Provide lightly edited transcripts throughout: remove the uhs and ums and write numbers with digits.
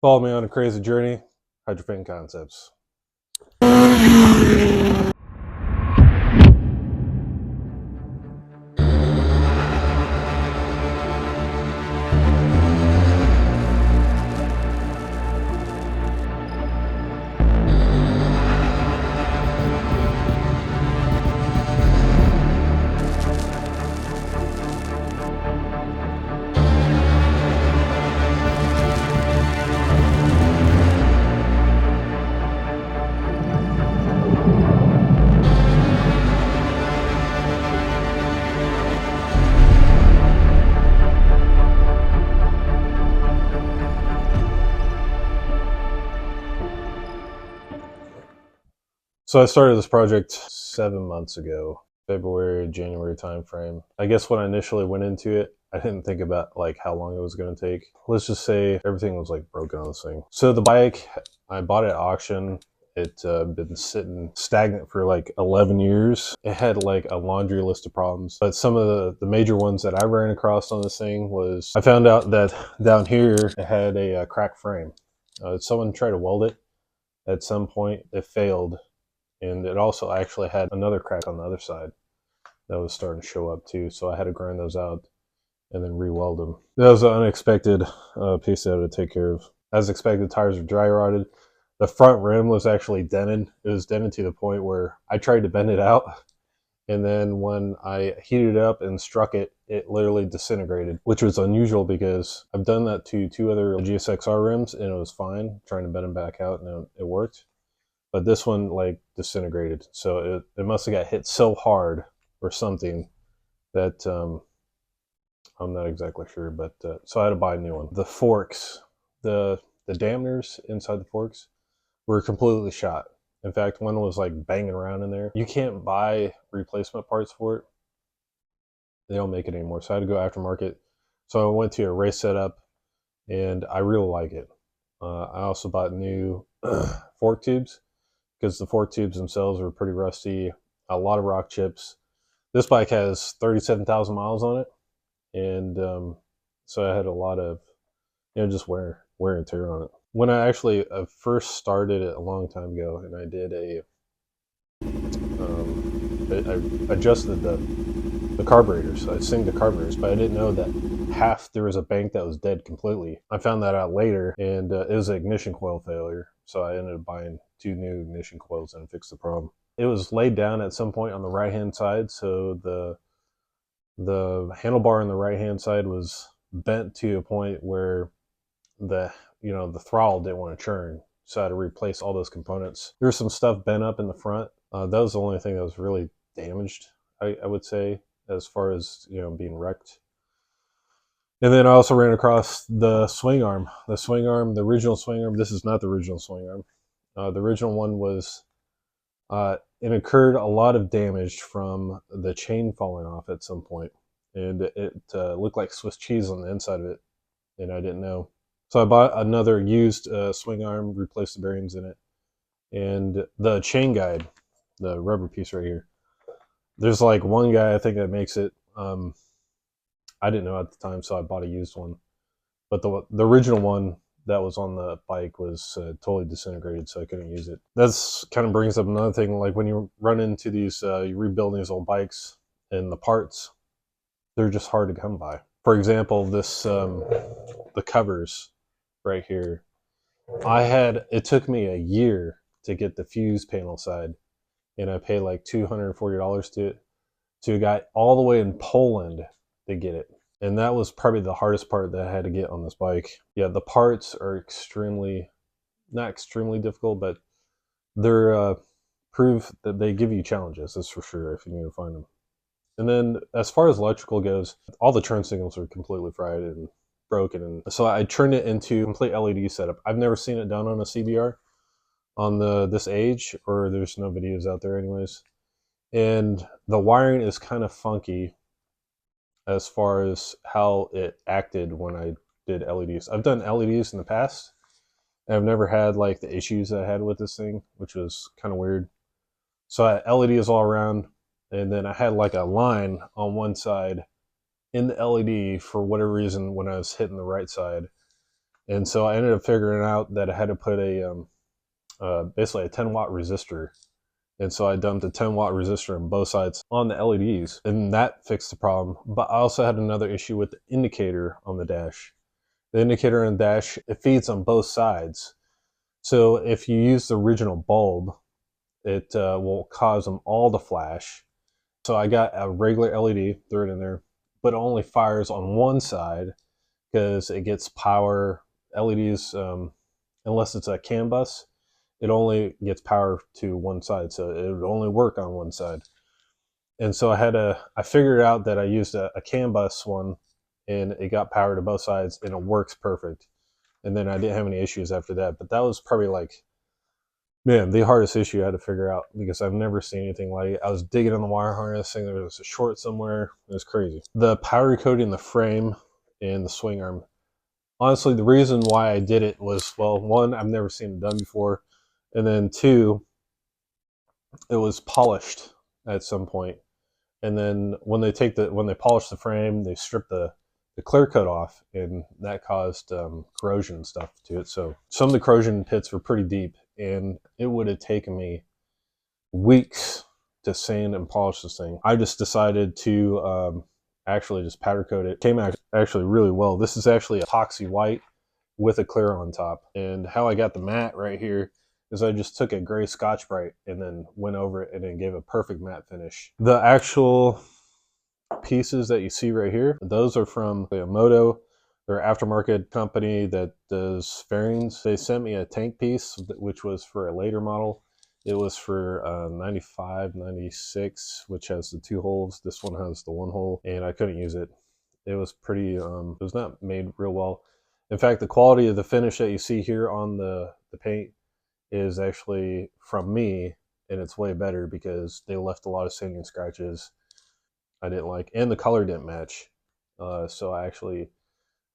Follow me on a crazy journey, Hydrofan Concepts. So I started this project 7 months ago, February, January timeframe. I guess when I initially went into it, I didn't think about like how long it was going to take. Let's just say everything was like broken on this thing. So the bike, I bought it at auction. It been sitting stagnant for like 11 years. It had like a laundry list of problems. But some of the major ones that I ran across on this thing was I found out that down here it had a cracked frame. Someone tried to weld it. At some point, it failed. And it also actually had another crack on the other side that was starting to show up too. So I had to grind those out and then re-weld them. That was an unexpected piece that I had to take care of. As expected, tires were dry rotted. The front rim was actually dented. It was dented to the point where I tried to bend it out. And then when I heated it up and struck it, it literally disintegrated, which was unusual because I've done that to 2 other GSXR rims and it was fine, trying to bend them back out and it worked. But this one like disintegrated. So it must have got hit so hard or something that I'm not exactly sure. But so I had to buy a new one. The forks, the dampeners inside the forks were completely shot. In fact, one was like banging around in there. You can't buy replacement parts for it. They don't make it anymore. So I had to go aftermarket. So I went to a race setup and I really like it. I also bought new fork tubes, because the fork tubes themselves were pretty rusty, a lot of rock chips. This bike has 37,000 miles on it, and so I had a lot of, just wear and tear on it. When I actually first started it a long time ago, and I did I adjusted the carburetors. I synced the carburetors, but I didn't know that there was a bank that was dead completely. I found that out later, and it was an ignition coil failure. So I ended up buying 2 new ignition coils and fixed the problem. It was laid down at some point on the right-hand side, so the handlebar on the right-hand side was bent to a point where the throttle didn't want to churn. So I had to replace all those components. There was some stuff bent up in the front. That was the only thing that was really damaged, I would say, as far as being wrecked. And then I also ran across the swing arm. The original swing arm. This is not the original swing arm. The original one was, it incurred a lot of damage from the chain falling off at some point. And it looked like Swiss cheese on the inside of it, and I didn't know. So I bought another used swing arm, replaced the bearings in it. And the chain guide, the rubber piece right here, there's like one guy I think that makes it. I didn't know at the time, so I bought a used one. But the original one that was on the bike was totally disintegrated, so I couldn't use it. That's kind of brings up another thing, like when you run into these, you rebuild these old bikes, and the parts, they're just hard to come by. For example, this, the covers right here, it took me a year to get the fuse panel side, and I paid like $240 to a guy all the way in Poland to get it. And that was probably the hardest part that I had to get on this bike. Yeah, the parts are not extremely difficult, but they're prove that they give you challenges, that's for sure, if you need to find them. And then as far as electrical goes, all the turn signals are completely fried and broken. And so I turned it into a complete LED setup. I've never seen it done on a CBR on this age, or there's no videos out there anyways. And the wiring is kind of funky as far as how it acted when I did LEDs. I've done LEDs in the past, and I've never had like the issues that I had with this thing, which was kind of weird. So I had LEDs all around, and then I had like a line on one side in the LED for whatever reason when I was hitting the right side. And so I ended up figuring out that I had to put a basically a 10-watt resistor. And so I dumped a 10-watt resistor on both sides on the LEDs, and that fixed the problem. But I also had another issue with the indicator on the dash. The indicator on the dash, it feeds on both sides. So if you use the original bulb, it will cause them all to flash. So I got a regular LED, threw it in there, but it only fires on one side because it gets power. LEDs, unless it's a CAN bus, it only gets power to one side, so it would only work on one side. And so I figured out that I used a CAN bus one, and it got power to both sides, and it works perfect. And then I didn't have any issues after that. But that was probably like, man, the hardest issue I had to figure out because I've never seen anything like it. I was digging in the wire harness, saying there was a short somewhere. It was crazy. The powder coating the frame and the swing arm. Honestly, the reason why I did it was, well, one, I've never seen it done before. And then two, it was polished at some point. And then when they polish the frame, they strip the clear coat off, and that caused corrosion and stuff to it. So some of the corrosion pits were pretty deep, and it would have taken me weeks to sand and polish this thing. I just decided to actually just powder coat it. It came out actually really well. This is actually epoxy white with a clear on top. And how I got the matte right here is I just took a gray Scotch-Brite and then went over it and then gave a perfect matte finish. The actual pieces that you see right here, those are from Moto. They're an aftermarket company that does fairings. They sent me a tank piece, which was for a later model. It was for 95, 96, which has the 2 holes. This one has the 1 hole, and I couldn't use it. It was pretty, it was not made real well. In fact, the quality of the finish that you see here on the paint is actually from me, and it's way better because they left a lot of sanding scratches I didn't like, and the color didn't match. So I actually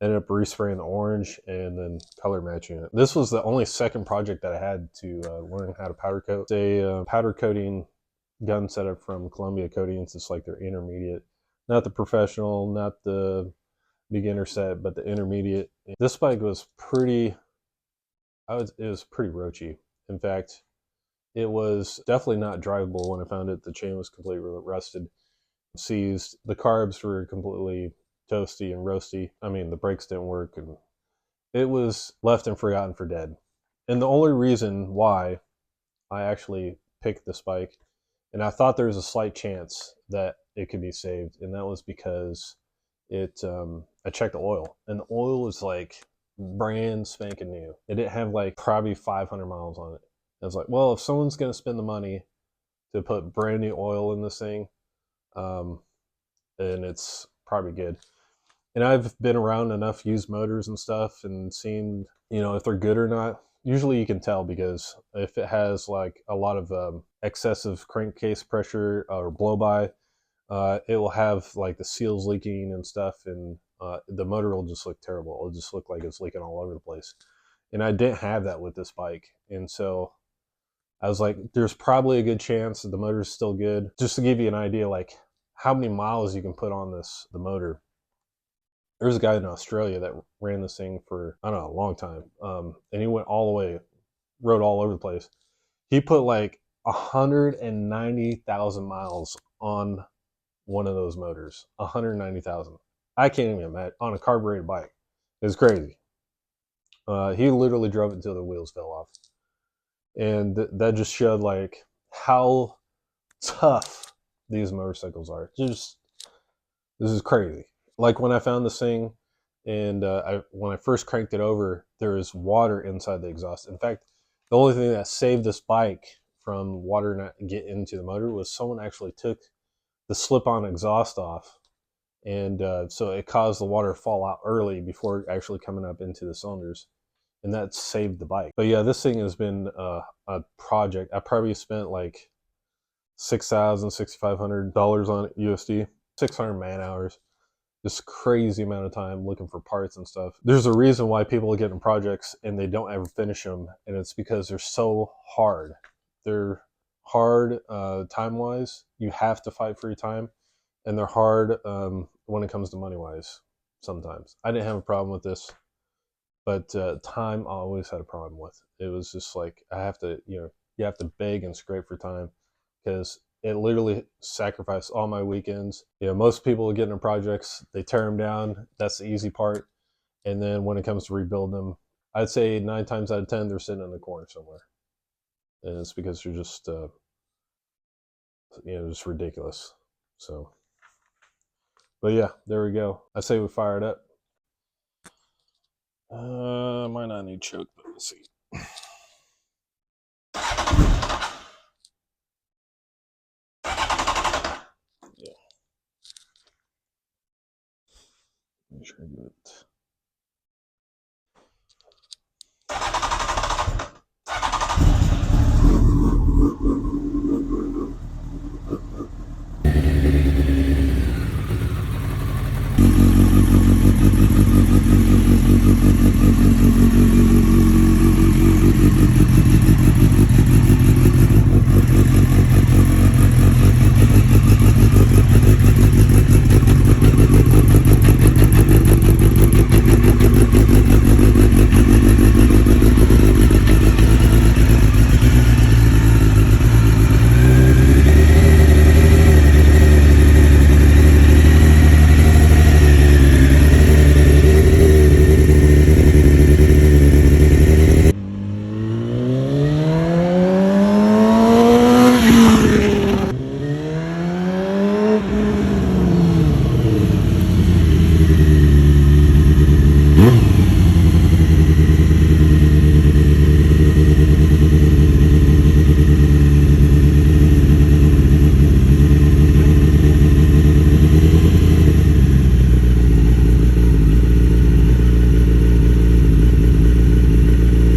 ended up respraying the orange and then color matching it. This was the only second project that I had to learn how to powder coat. It's a powder coating gun setup from Columbia Coatings. It's like their intermediate, not the professional, not the beginner set, but the intermediate. This bike was pretty, it was pretty roachy. In fact, it was definitely not drivable when I found it. The chain was completely rusted, seized. The carbs were completely toasty and roasty. I mean, the brakes didn't work, and it was left and forgotten for dead. And the only reason why I actually picked this bike, and I thought there was a slight chance that it could be saved, and that was because I checked the oil, and the oil was like brand spanking new. It didn't have like probably 500 miles on it. I was like, well, if someone's going to spend the money to put brand new oil in this thing, then it's probably good. And I've been around enough used motors and stuff and seen, if they're good or not. Usually you can tell because if it has like a lot of excessive crankcase pressure or blow by, it will have like the seals leaking and stuff, and the motor will just look terrible. It'll just look like it's leaking all over the place. And I didn't have that with this bike. And so I was like, there's probably a good chance that the motor's still good. Just to give you an idea, like how many miles you can put on the motor. There's a guy in Australia that ran this thing for, I don't know, a long time. And he went all the way, rode all over the place. He put like 190,000 miles on one of those motors. 190,000. I can't even imagine, on a carbureted bike. It's crazy. He literally drove it until the wheels fell off. And that just showed like how tough these motorcycles are. This is crazy. Like when I found this thing, and when I first cranked it over, there was water inside the exhaust. In fact, the only thing that saved this bike from water not get into the motor was someone actually took the slip-on exhaust off, and so it caused the water to fall out early before actually coming up into the cylinders, and that saved the bike. But yeah, this thing has been a project. I probably spent like $6,000, $6,500 on it USD, 600 man hours. This crazy amount of time looking for parts and stuff. There's a reason why people get in projects and they don't ever finish them, and it's because they're so hard. They're hard time-wise. You have to fight for your time, and they're hard when it comes to money-wise sometimes. I didn't have a problem with this, But time I always had a problem with. It was just like I have to, you have to beg and scrape for time because it literally sacrificed all my weekends. Most people get into projects, they tear them down. That's the easy part. And then when it comes to rebuilding them, I'd say 9 times out of 10, they're sitting in the corner somewhere. And it's because they're just, just ridiculous. So, but yeah, there we go. I say we fire it up. Might not need choke, but we'll see. Yeah. Make sure I do it.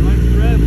Nice tread.